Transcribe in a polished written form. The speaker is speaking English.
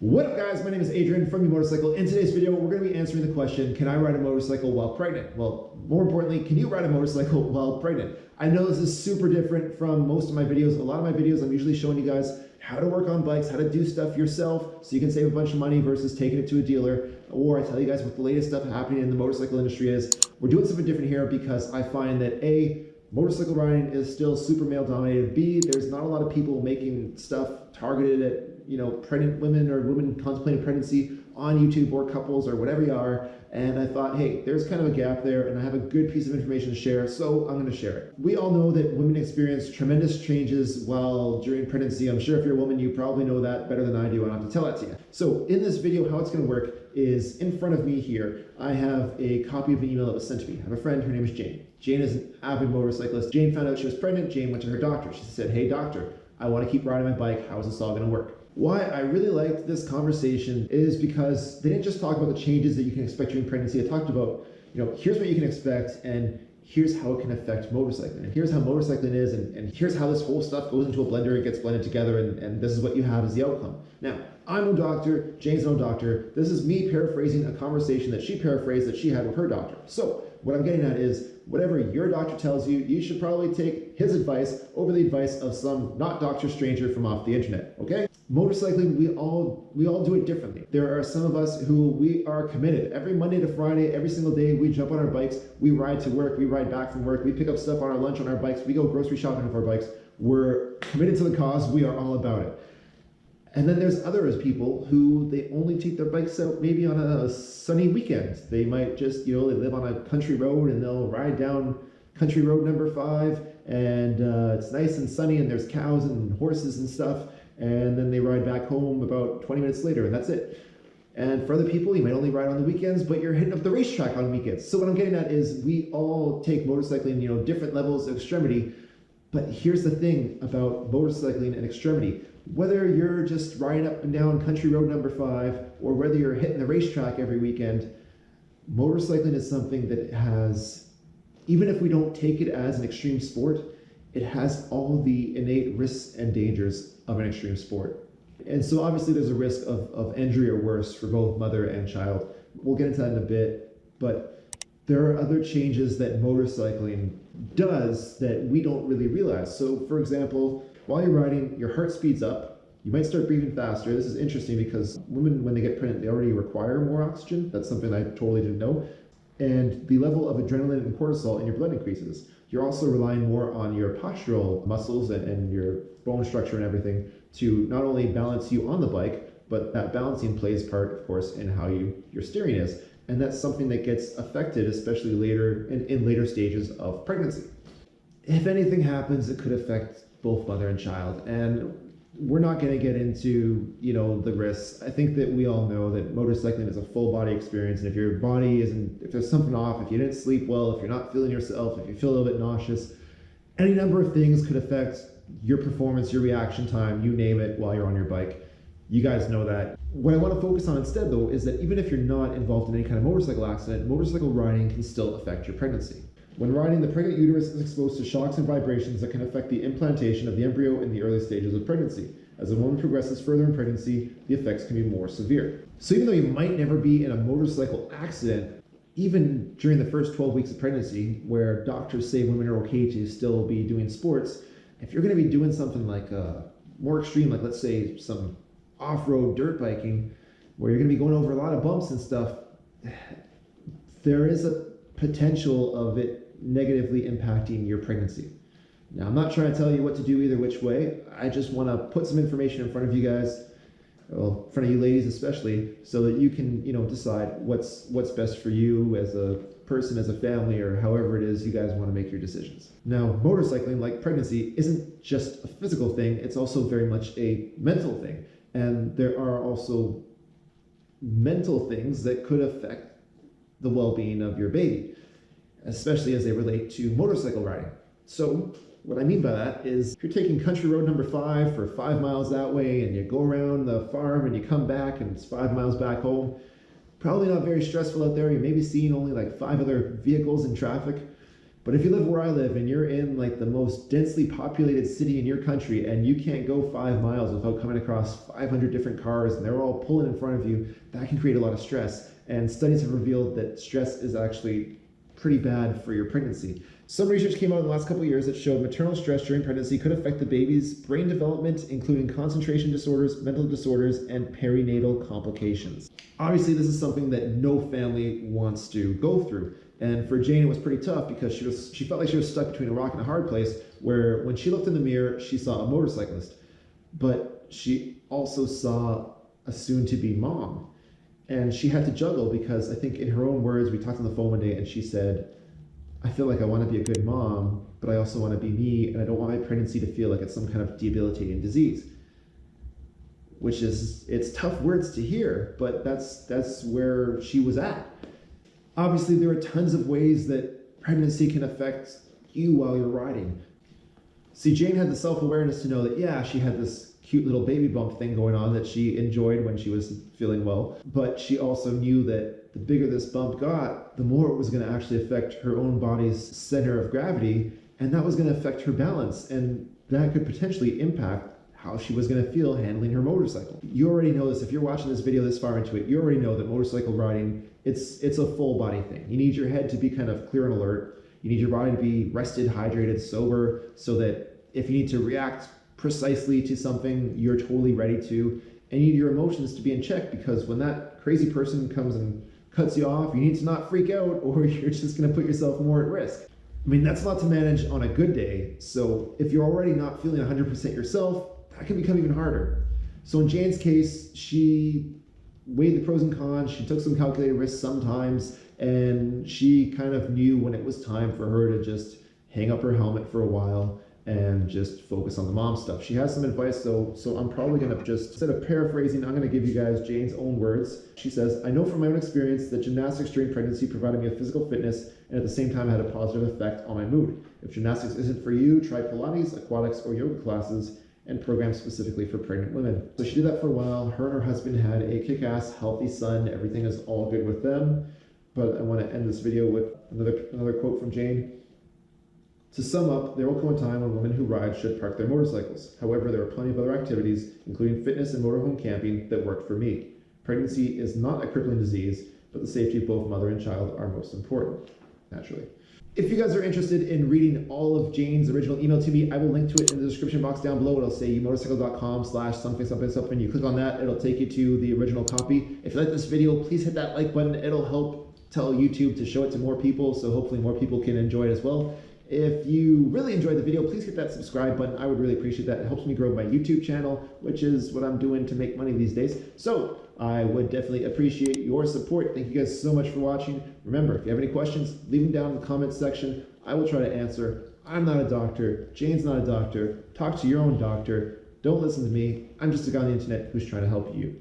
What up guys, my name is Adrian from Motorcycle. In today's video, we're going to be answering the question, can I ride a motorcycle while pregnant? Well, more importantly, can you ride a motorcycle while pregnant? I know this is super different from most of my videos. A lot of my videos, I'm usually showing you guys how to work on bikes, how to do stuff yourself so you can save a bunch of money versus taking it to a dealer. Or I tell you guys what the latest stuff happening in the motorcycle industry is. We're doing something different here because I find that A, motorcycle riding is still super male dominated. B, there's not a lot of people making stuff targeted at pregnant women or women contemplating pregnancy on YouTube or couples or whatever you are. And I thought, hey, there's kind of a gap there and I have a good piece of information to share, so I'm going to share it. We all know that women experience tremendous changes while during pregnancy. I'm sure if you're a woman, you probably know that better than I do. I don't have to tell that to you. So in this video, how it's going to work is in front of me here, I have a copy of an email that was sent to me. I have a friend, her name is Jane. Jane is an avid motorcyclist. Jane found out she was pregnant. Jane went to her doctor. She said, hey doctor, I want to keep riding my bike. How is this all going to work? Why I really liked this conversation is because they didn't just talk about the changes that you can expect during pregnancy. They talked about, here's what you can expect and here's how it can affect motorcycling. And here's how motorcycling is and here's how this whole stuff goes into a blender and gets blended together and this is what you have as the outcome. Now, I'm no doctor, Jane's no doctor. This is me paraphrasing a conversation that she paraphrased that she had with her doctor. So what I'm getting at is whatever your doctor tells you, you should probably take his advice over the advice of some not doctor stranger from off the internet, okay? Motorcycling, we all do it differently. There are some of us who we are committed. Every Monday to Friday, every single day, we jump on our bikes, we ride to work, we ride back from work, we pick up stuff on our lunch on our bikes, we go grocery shopping with our bikes. We're committed to the cause, we are all about it. And then there's other people who they only take their bikes out maybe on a sunny weekend. They might just, they live on a country road and they'll ride down country road number 5 and it's nice and sunny and there's cows and horses and stuff. And then they ride back home about 20 minutes later and that's it. And for other people, you might only ride on the weekends, but you're hitting up the racetrack on weekends. So what I'm getting at is we all take motorcycling, different levels of extremity. But here's the thing about motorcycling and extremity. Whether you're just riding up and down country road number 5 or whether you're hitting the racetrack every weekend, motorcycling is something that has, even if we don't take it as an extreme sport, it has all the innate risks and dangers of an extreme sport. And so obviously there's a risk of injury or worse for both mother and child. We'll get into that in a bit, but there are other changes that motorcycling does that we don't really realize. So for example, while you're riding, your heart speeds up. You might start breathing faster. This is interesting because women, when they get pregnant, they already require more oxygen. That's something I totally didn't know. And the level of adrenaline and cortisol in your blood increases. You're also relying more on your postural muscles and your bone structure and everything to not only balance you on the bike, but that balancing plays part, of course, in how your steering is. And that's something that gets affected, especially later in later stages of pregnancy. If anything happens, it could affect both mother and child. And we're not going to get into, the risks. I think that we all know that motorcycling is a full body experience. And if your body if there's something off, if you didn't sleep well, if you're not feeling yourself, if you feel a little bit nauseous, any number of things could affect your performance, your reaction time, you name it, while you're on your bike. You guys know that. What I want to focus on instead, though, is that even if you're not involved in any kind of motorcycle accident, motorcycle riding can still affect your pregnancy. When riding, the pregnant uterus is exposed to shocks and vibrations that can affect the implantation of the embryo in the early stages of pregnancy. As a woman progresses further in pregnancy, the effects can be more severe. So even though you might never be in a motorcycle accident, even during the first 12 weeks of pregnancy, where doctors say women are okay to still be doing sports, if you're going to be doing something like more extreme, like let's say some off-road dirt biking, where you're going to be going over a lot of bumps and stuff, there is a potential of it negatively impacting your pregnancy. Now, I'm not trying to tell you what to do either which way. I just want to put some information in front of you guys, well, in front of you ladies especially, so that you can, decide what's best for you as a person, as a family, or however it is you guys want to make your decisions. Now, motorcycling, like pregnancy, isn't just a physical thing, it's also very much a mental thing. And there are also mental things that could affect the well-being of your baby, especially as they relate to motorcycle riding. So what I mean by that is if you're taking country road number 5 for 5 miles that way and you go around the farm and you come back and it's 5 miles back home, probably not very stressful out there. You may be seeing only like 5 other vehicles in traffic, But if you live where I live and you're in like the most densely populated city in your country and you can't go 5 miles without coming across 500 different cars and they're all pulling in front of you, that can create a lot of stress. And studies have revealed that stress is actually pretty bad for your pregnancy. Some research came out in the last couple of years that showed maternal stress during pregnancy could affect the baby's brain development, including concentration disorders, mental disorders, and perinatal complications. Obviously, this is something that no family wants to go through. And for Jane, it was pretty tough because she felt like she was stuck between a rock and a hard place, where when she looked in the mirror, she saw a motorcyclist, but she also saw a soon-to-be mom. And she had to juggle because I think in her own words, we talked on the phone one day and she said, I feel like I want to be a good mom, but I also want to be me, and I don't want my pregnancy to feel like it's some kind of debilitating disease. Which is, it's tough words to hear, but that's where she was at. Obviously, there are tons of ways that pregnancy can affect you while you're riding. See, Jane had the self-awareness to know that, yeah, she had this cute little baby bump thing going on that she enjoyed when she was feeling well, but she also knew that the bigger this bump got, the more it was going to actually affect her own body's center of gravity, and that was going to affect her balance, and that could potentially impact how she was going to feel handling her motorcycle. You already know this. If you're watching this video this far into it, you already know that motorcycle riding, it's a full body thing. You need your head to be kind of clear and alert. You need your body to be rested, hydrated, sober, so that if you need to react precisely to something, you're totally ready to. And you need your emotions to be in check, because when that crazy person comes and cuts you off, you need to not freak out, or you're just going to put yourself more at risk. I mean, that's a lot to manage on a good day. So if you're already not feeling 100% yourself, that can become even harder. So in Jane's case, she weighed the pros and cons. She took some calculated risks sometimes, and she kind of knew when it was time for her to just hang up her helmet for a while and just focus on the mom stuff. She has some advice though, so I'm probably gonna just, instead of paraphrasing, I'm gonna give you guys Jane's own words. She says, I know from my own experience that gymnastics during pregnancy provided me with physical fitness and at the same time had a positive effect on my mood. If gymnastics isn't for you, try Pilates, aquatics, or yoga classes and programs specifically for pregnant women. So she did that for a while. Her and her husband had a kick-ass, healthy son. Everything is all good with them. But I want to end this video with another quote from Jane. To sum up, there will come a time when women who ride should park their motorcycles. However, there are plenty of other activities, including fitness and motorhome camping, that worked for me. Pregnancy is not a crippling disease, but the safety of both mother and child are most important, naturally. If you guys are interested in reading all of Jane's original email to me, I will link to it in the description box down below. It'll say umotorcycle.com/something. You click on that, it'll take you to the original copy. If you like this video, please hit that like button. It'll help tell YouTube to show it to more people, so hopefully more people can enjoy it as well. If you really enjoyed the video, please hit that subscribe button. I would really appreciate that. It helps me grow my YouTube channel, which is what I'm doing to make money these days. So I would definitely appreciate your support. Thank you guys so much for watching. Remember, if you have any questions, leave them down in the comments section. I will try to answer. I'm not a doctor. Jane's not a doctor. Talk to your own doctor. Don't listen to me. I'm just a guy on the internet who's trying to help you.